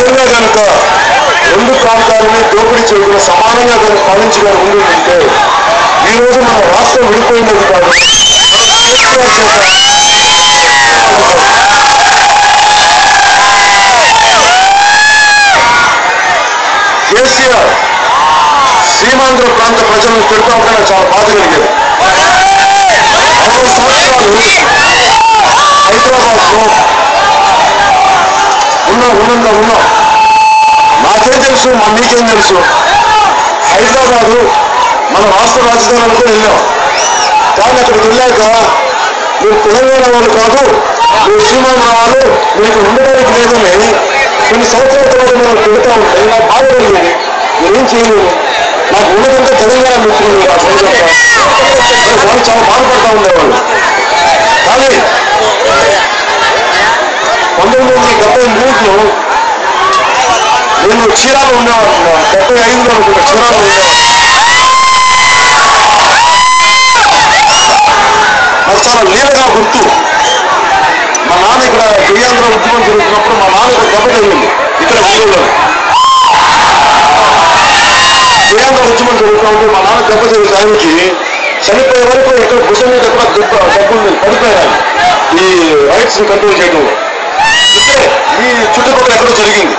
నిజంగా కనుక రెండు ప్రాంతాలని దోపిడీ చేయకుండా సమానంగా కనుక పాలించగా ఉంటే ఈ రోజు మన రాష్ట్రం విడిపోయినది కాదు. కేసీఆర్ సీమాంధ్ర ప్రాంత ప్రజలను తిడతా ఉంటే నాకు చాలా బాధ కలిగేది. 6 సంవత్సరాలు హైదరాబాద్ లో ఉన్నా నాకేం తెలుసు, మీకేం తెలుసు, హైదరాబాదు మన రాష్ట్ర రాజధాని అనుకుని వెళ్ళాం. కానీ అక్కడికి వెళ్ళాక మీరు తెలంగాణ వాళ్ళు కాదు, మీరు సీమాంధ్ర వాళ్ళు, మీకు ఉండడానికి లేదని కొన్ని సంవత్సరాల తర్వాత మనం తిడుతూ ఉంటే నాకు బాధ కలిగేది. నేనేం చేయలేదు, నాకు ఉన్నదంతా తెలంగాణ మిత్రులు వాళ్ళు చాలా బాధపడతా ఉండేవాళ్ళు. కానీ 1973లో నేను చీరాలు ఉండేవాళ్ళు, 75లో అనుకుంటా చీరాలు ఉండేవాళ్ళు. నాకు చాలా లీలగా గుర్తు, మా నాన్న ఇక్కడ గిరియాంధ్ర ఉద్యమం జరుగుతున్నప్పుడు మా నాన్న ఇక్కడ దెబ్బ తగిలింది. ఇక్కడ ఊళ్ళో గిరియాంధ్ర ఉద్యమం జరుగుతూ ఉంటే మా నాన్న దెబ్బ తగిలింది. ఆయనకి చనిపోయే వరకు ఇక్కడ భుజం మీద ఎక్కడ దెబ్బలు పడిపోయారు ఈ రైట్స్ కంట్రోల్ చేయడంలో. ఇక్కడే ఈ చుట్టుపక్కల ఎక్కడో జరిగింది.